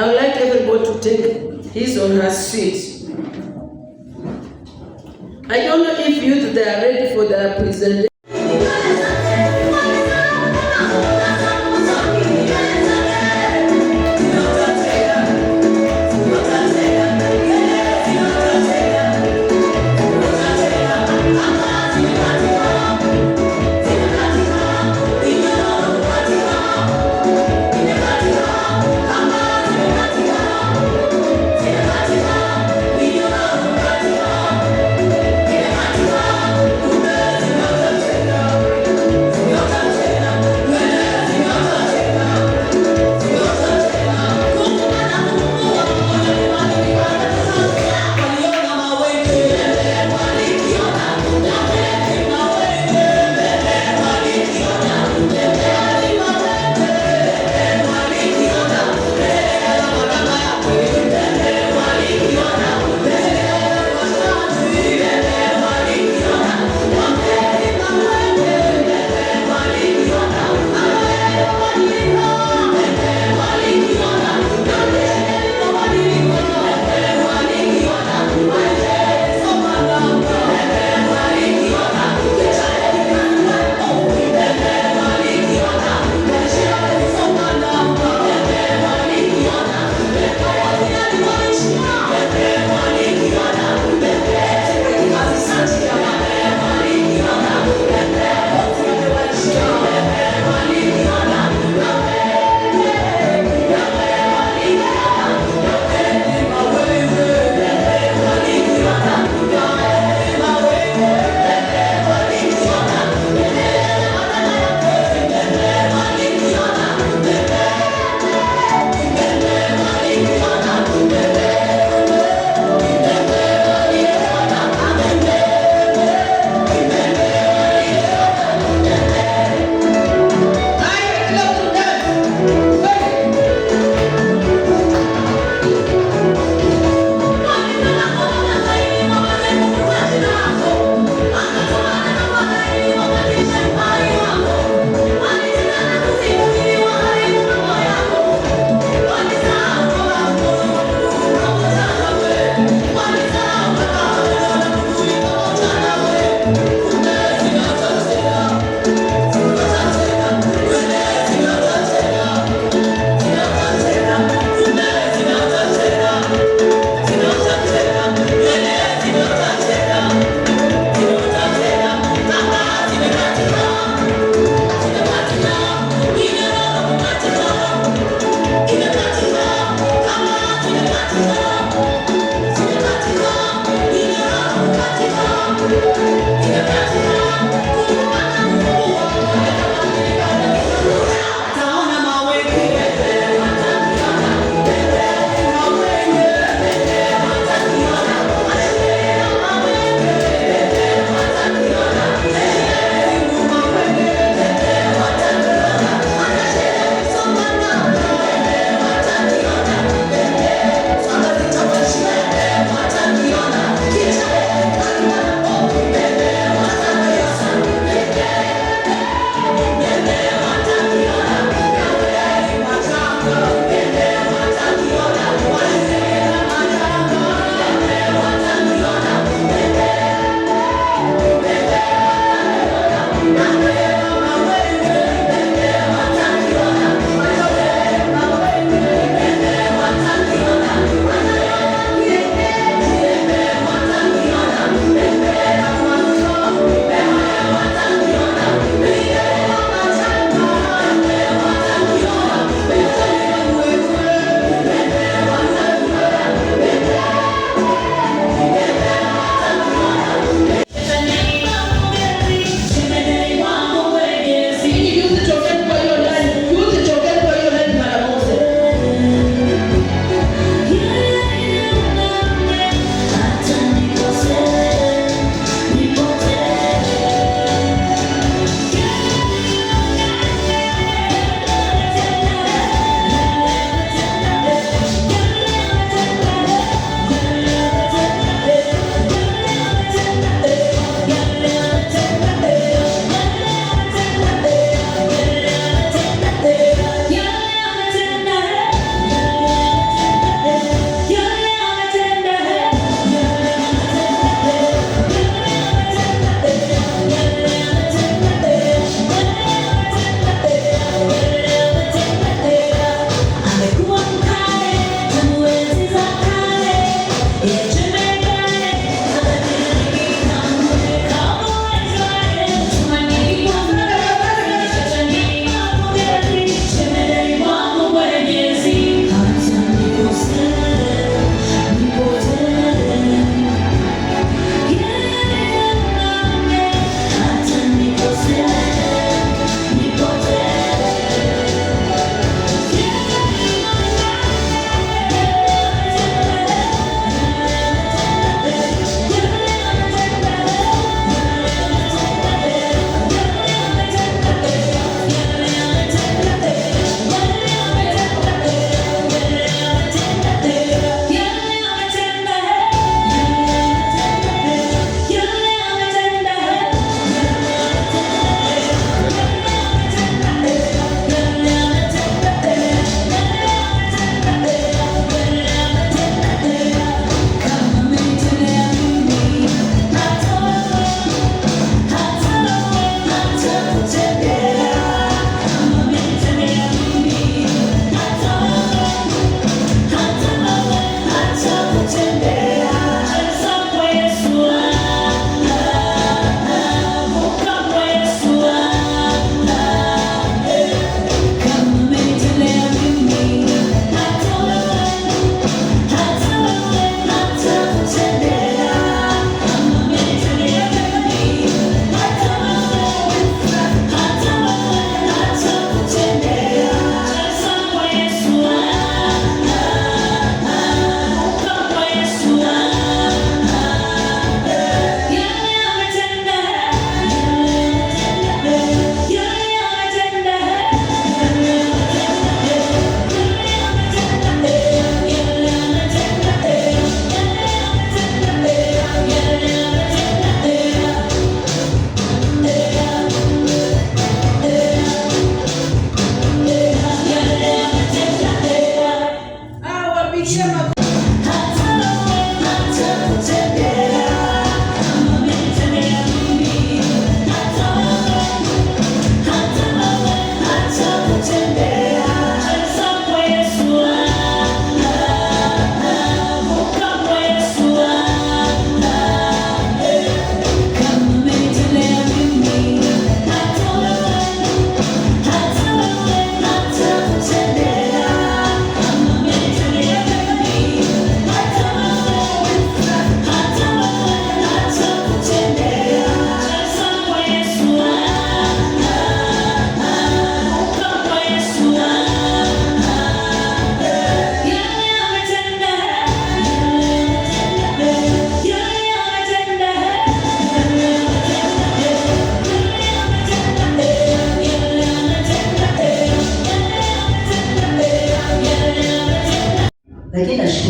I would like everybody to take his or her seat. I don't know if youth they are ready for the presentation.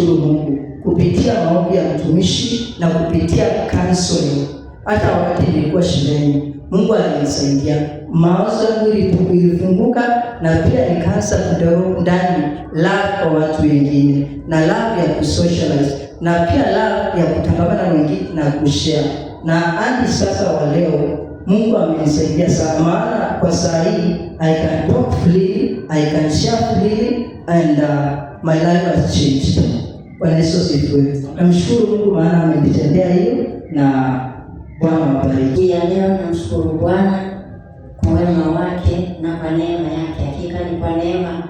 namshukuru Mungu kupitia maombi ya mtumishi na kupitia counseling. Hata wakati nilikuwa shuleni, Mungu alinisaidia, mawazo yangu ilifunguka, na pia nikaanza kidogo ndani love kwa watu wengine, na love ya kusocialize, na pia love ya kutangamana na wengine na kushare. Na hadi sasa wa leo Mungu amenisaidia sana, maana kwa saa hii I can talk freely, I can share freely, and my life has changed. Bwana Yesu asifiwe. Namshukuru Mungu maana amenitendea hiyo, na Bwana awabariki. Ya leo namshukuru Bwana kwa wema wake na kwa neema yake. Hakika ni kwa neema,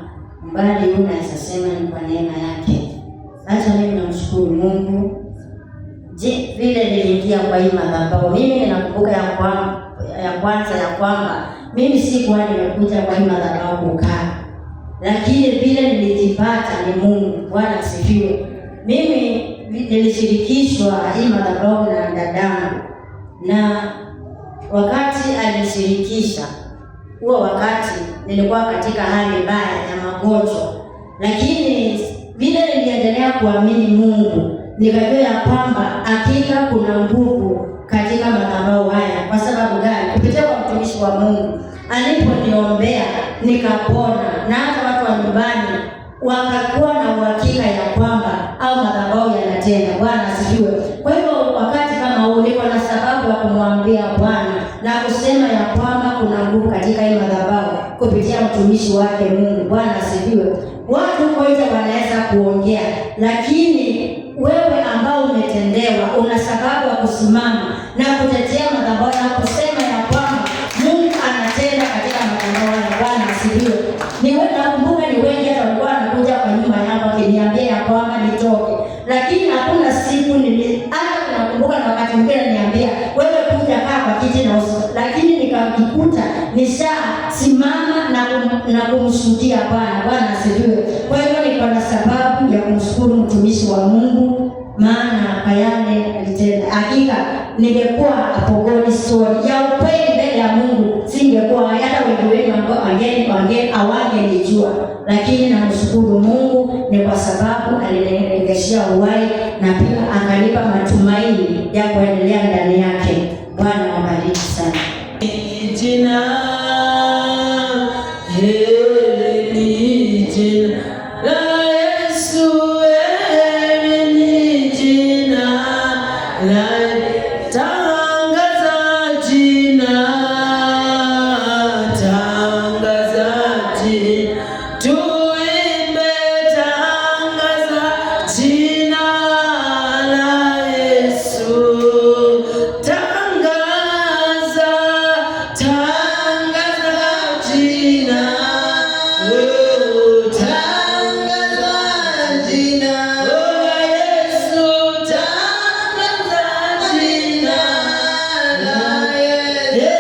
mbali unaweza sema ni kwa neema yake. Hata mimi namshukuru Mungu. Vile niliingia kwa hii madhabahu, mimi ninakumbuka ya kwanza ya kwamba mimi sikuwa nimekuja kwa hii madhabahu kukaa, lakini vile nilijipata ni Mungu. Bwana asifiwe. Mimi nilishirikishwa hii madhabahu na dadangu, na wakati alinishirikisha, huo wakati nilikuwa katika hali mbaya ya magonjwa, lakini vile niliendelea kuamini Mungu, nikajua ya kwamba hakika kuna nguvu katika madhabahu haya. Kwa sababu gani? Kupitia kwa mtumishi wa Mungu aliponiombea nikapona, na hata watu wa nyumbani wakakuwa na uhakika ya kwamba au madhabahu yanatenda. Bwana asifiwe. Kwa hivyo wakati kama huu niko na sababu ya kumwambia Bwana na kusema ya kwamba kuna nguvu katika hii madhabahu kupitia mtumishi wake Mungu. Bwana asifiwe. Watu huko nje wanaweza kuongea, lakini wewe ambao umetendewa una sababu ya kusimama na kutetea madhabahu na kusema ya kwamba Mungu anatenda katika madhabahu. Bwana asifiwe. Nakumbuka ni wengi hata walikuwa wanakuja kwa nyumba yangu wakiniambia ya kwamba nitoke, lakini hakuna siku hata nakumbuka na wakati mwingine niambia wewe kuja kaa kwa kiti na uso, lakini nikajikuta nishasimama na kumshuhudia Bwana. Bwana asifiwe. Kwa hivyo niko na sababu ya kumshukuru mtumishi wa Mungu, maana kwa yale alitenda. Hakika ningekuwa apogoni story ya ukweli mbele ya Mungu, singekuwa hata wengi hawangenijua, lakini namshukuru Mungu ni kwa sababu alinirejeshea uhai na pia akanipa matumaini ya kuendelea ndani yake. Bwana awabariki sana. Jina la Yesu, ni jina la tangaza, jina tuimbe, tangaza jina la Yesu, tangaza jina, tangaza jina la Yesu, tangaza jina la Yesu.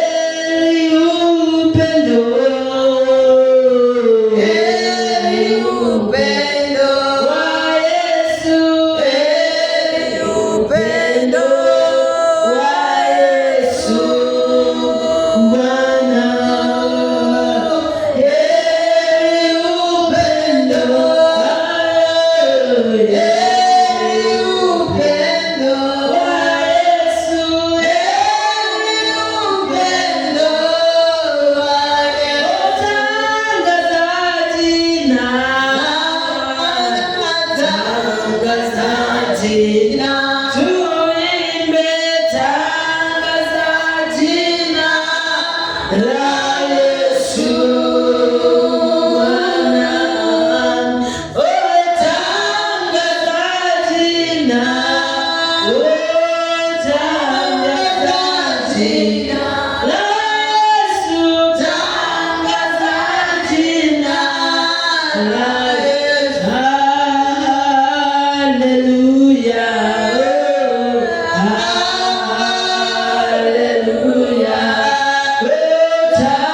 Hallelujah.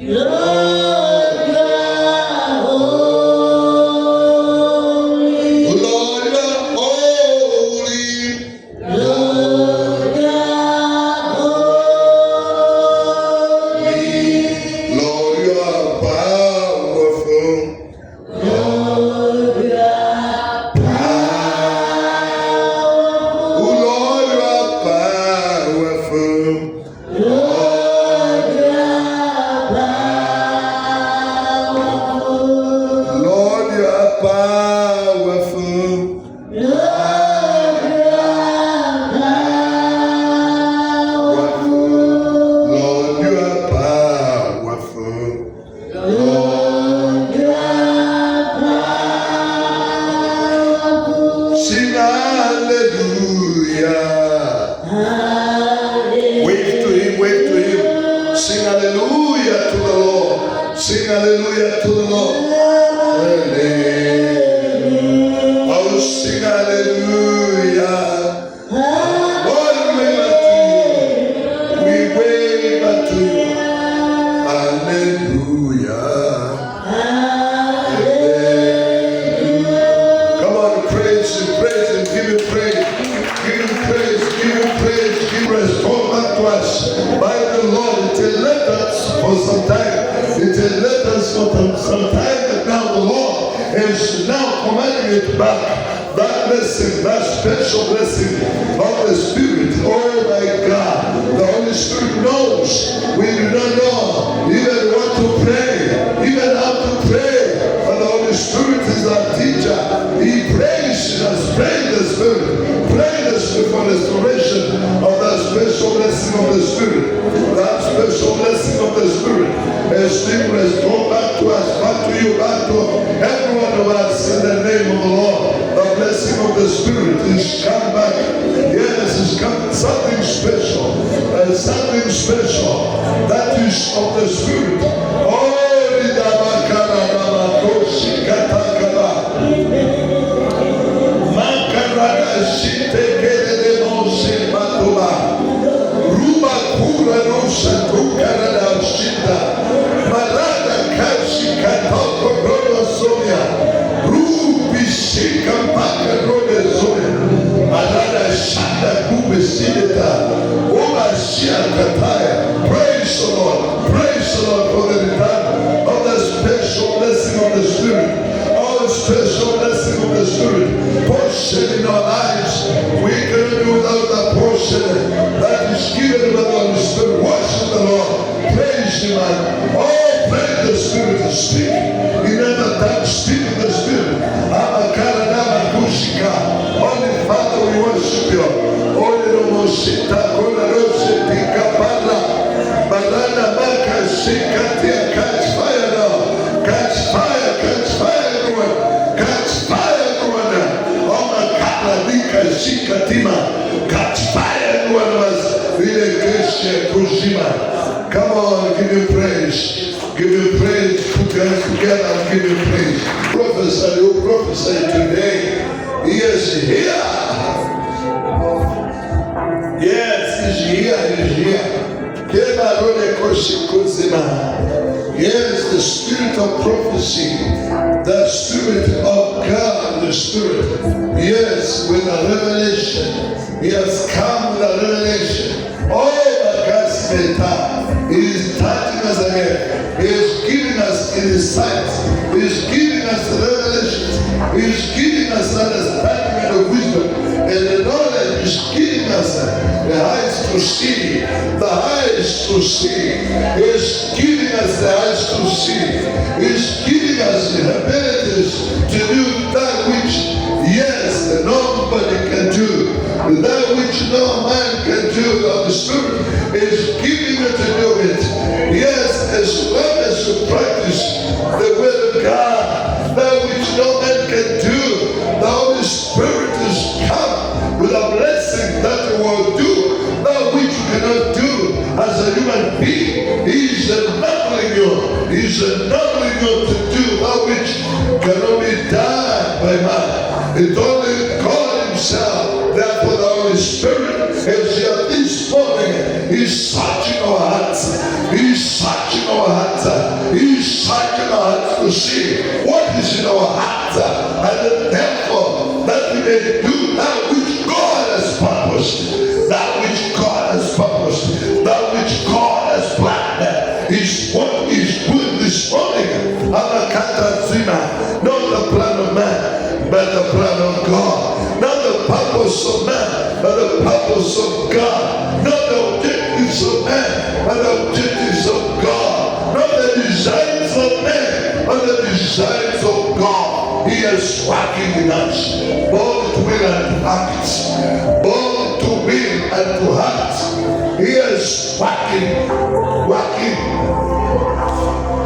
Lord, you are holy. Lord, you are holy. Lord, you are holy. Lord, you are powerful. Lord, you are powerful. Oh, Lord, you are powerful. Lord, you are powerful. Lord, you are powerful. Lord, you are powerful. Lord, you are powerful. Lord, you are powerful. Sing hallelujah. Hallelujah. Wave to him, wave to him. Sing hallelujah to the Lord. Sing hallelujah to the Lord. Hallelujah. Oh, sing hallelujah. Lord, we wave unto you. Hallelujah. Come on, praise him, give him praise. Give him praise, give him praise, give him praise. Come back to us by the Lord. It will let us for some time. It will let us for some time, but now the Lord is now commanding it back. That blessing, that special blessing of the Spirit. Oh my God, the Holy Spirit knows. We do not know even what to pray, even how to pray. But the Holy Spirit is our teacher. He prays in us. Pray in the Spirit. Pray in the Spirit for restoration of that special blessing of the Spirit. That special blessing of the Spirit is being restored back to us, back to you, back to every one of us in the name of the Lord. The blessing of the Spirit is come back. Yes, it's come. Something special. Something special. That is of the Spirit. Oh, Ruba kura no shatuka na ushinda marada kashi katoko rodo somia rubi shika mpaka rodo somia marada shanda kube sideta oba shia kataya. Praise the Lord for the return of the special blessing of the Spirit. All the special blessing of the Spirit portion in our lives. We cannot do without that portion that is given by the Holy Spirit. Worship the Lord. Praise Him. Oh, pray the Spirit to speak. In other times, speak in the Spirit. Only Father, we worship you. Only the Moshita, Kona Rose, Tika Parla, Barana Maka, Shikatia, catch fire now. Catch fire, everyone. Catch fire, everyone. Oh, Makala, Nika, Shikatima. Catch fire, everyone of us. Come on, give him praise. Give him praise. Put your hands together and give him praise. Prophesy, you prophesy today. He is here. Yes, he's here. Yes, the spirit of prophecy, the spirit of God, the spirit. Yes, with a revelation. He has come with a revelation. Oh, He is touching us again. He is giving us insight. He is giving us revelation. He is giving us understanding and wisdom. And the knowledge is giving us the eyes to see. The eyes to see. He is giving us the eyes to see. He is giving us the abilities to do that which, yes, nobody can do. That which no man can do. The Spirit is giving you to do it. Yes, as long as you practice the will of God, that which no man can do, the Holy Spirit is come with a blessing that you will do, that which you cannot do as a human being. He is enabling you. He is enabling you to do that which cannot be done by man. It only God Himself. Therefore, the Holy Spirit is here this morning. He's searching our hearts. He's searching our hearts. see what is in our hearts, and therefore that we may do that which God has purposed, that which God has purposed, that which God has planned. Is what is good this morning. Amakata zima, not the plan of man, but the plan of God. Not the purpose of man, but the purpose of God. Not the objectives of man, but the objectives of God. Not the designs of man, but the designs of God. He is working in us, both to will and to act, both to will and to act. He is working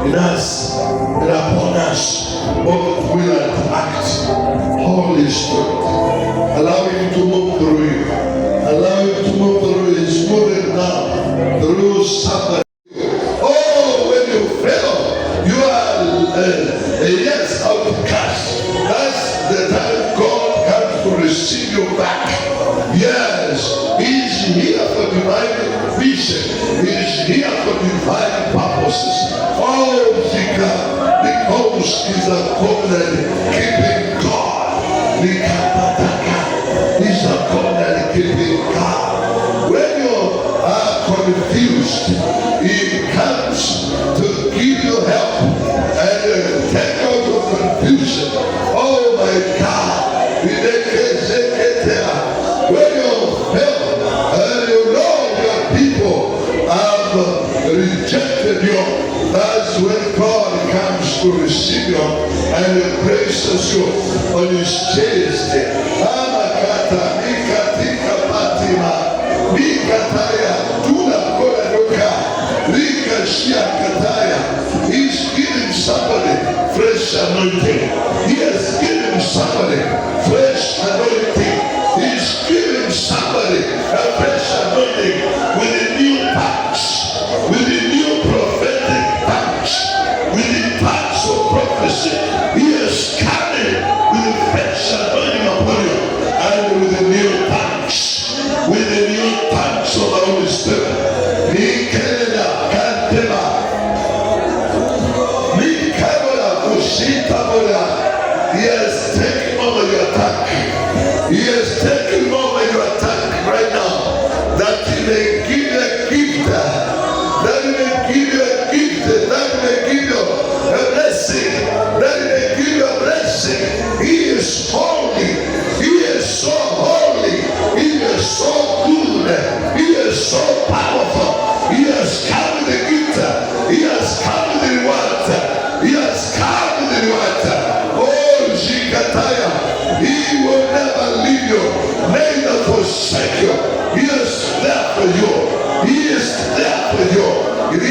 in us and upon us, both to will and to act. Holy Spirit, allow Him to move through you. Allow Him to move through you. He's moving now through somebody. Oh, when you fail, you are a yes outcast. That's the time God comes to receive you back. Yes, He's here for divine vision. He's here for divine purposes. Oh, because He's a covenant keeping God. He's a covenant keeping God. When you are confused, He comes to give you help and take out your confusion. Oh my God. When you help and you know your people have rejected you, that's when God comes to receive you and places you on His chest. Amakata, Mikatika Patima, Mikataya, Tuna Koradoka, Rikashia Kataya. He's giving somebody fresh anointing. He has given somebody fresh anointing. He's giving somebody a fresh anointing with a new touch, with a new prophetic touch, with the touch of prophecy. He is coming with a fresh anointing upon you, and with a new touch, with a new touch of the Holy Spirit. Mikeleda Kantema, Mikabola Kushitabola. He has taken over your attack. He has taken over your attack right now, that He may give you a gift, that He may give you a gift, that He may give you a blessing, that He may give you a blessing. He is holy. He is so holy. He is so good. He is so powerful. He has come with the gift. He has come with the reward. He has come with the reward. Oh, Shikataya, He will never leave you, neither forsake you. He is there for you. He is there for you. He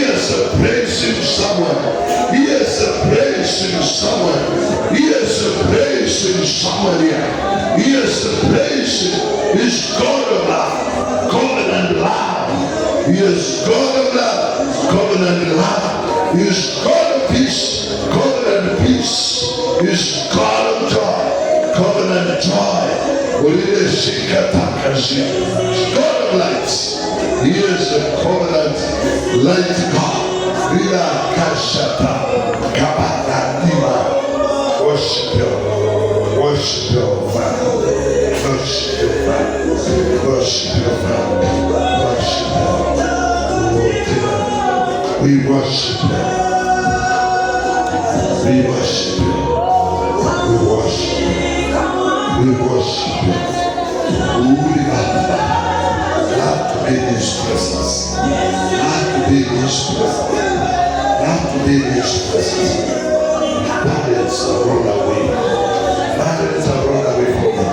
is a place in someone. He is a place in someone. He is a place in someone here. He is a place in His God of love, covenant love. He is God of love, covenant love. He is God of peace, covenant peace. He is God of joy, covenant joy. God of light. He is a covenant light God. Rila Kashata Kabanatima. Worship Him. Worship Your Father. Worship Your Father. Worship Your Father. Worship Him. We worship Him. We worship Him. We worship Him. We worship Him. Love to be in His presence. Love to be in His presence. Love to be in His presence. Burdens are rolled away. Burdens are rolled away from you.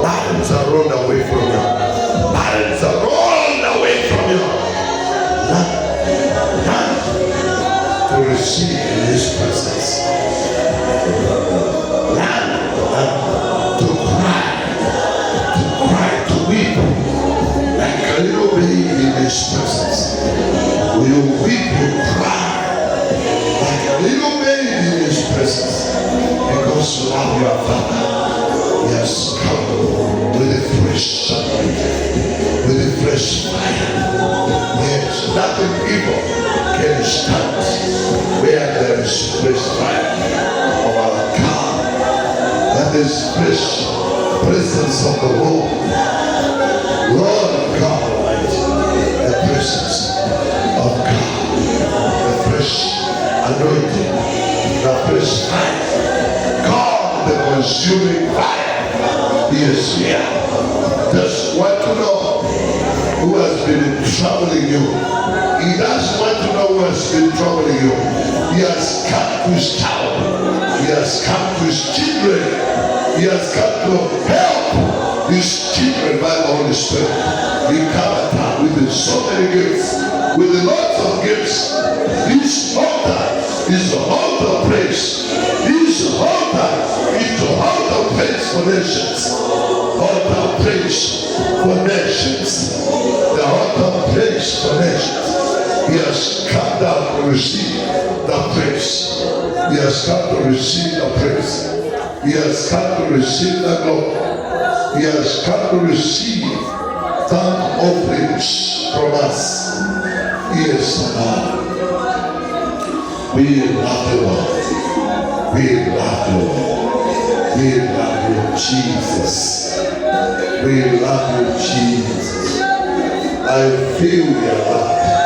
Burdens are rolled away from you. Burdens are rolled away from you. Learn to receive in His presence. Learn to cry, to weep like a little baby in His presence. Will you weep, you cry like a little baby in His presence, because you love your Father. He has come with a fresh anointing, with a fresh fire. There's nothing evil can stand where there is fresh fire of our God. That is fresh presence of the Lord. Lord God Almighty, the presence of God, the fresh anointing, the fresh fire. God, the consuming fire, He is here. Just want to know who has been troubling you. He doesn't want to know who has been troubling you. He has come to His town. He has come to His children. He has come to help His children by the Holy Spirit. He comes with so many gifts, with lots of gifts. His altar is the altar of praise. His altar is the altar of praise for nations. Altar of praise for nations. The altar of praise for nations. He has come down to receive the praise. He has come to receive the praise. He has come to receive the glory. He has come to receive thank offerings from us. He is God. We love you, Lord. We love you, Lord. We love you, Jesus. We love you, Jesus. I feel your love.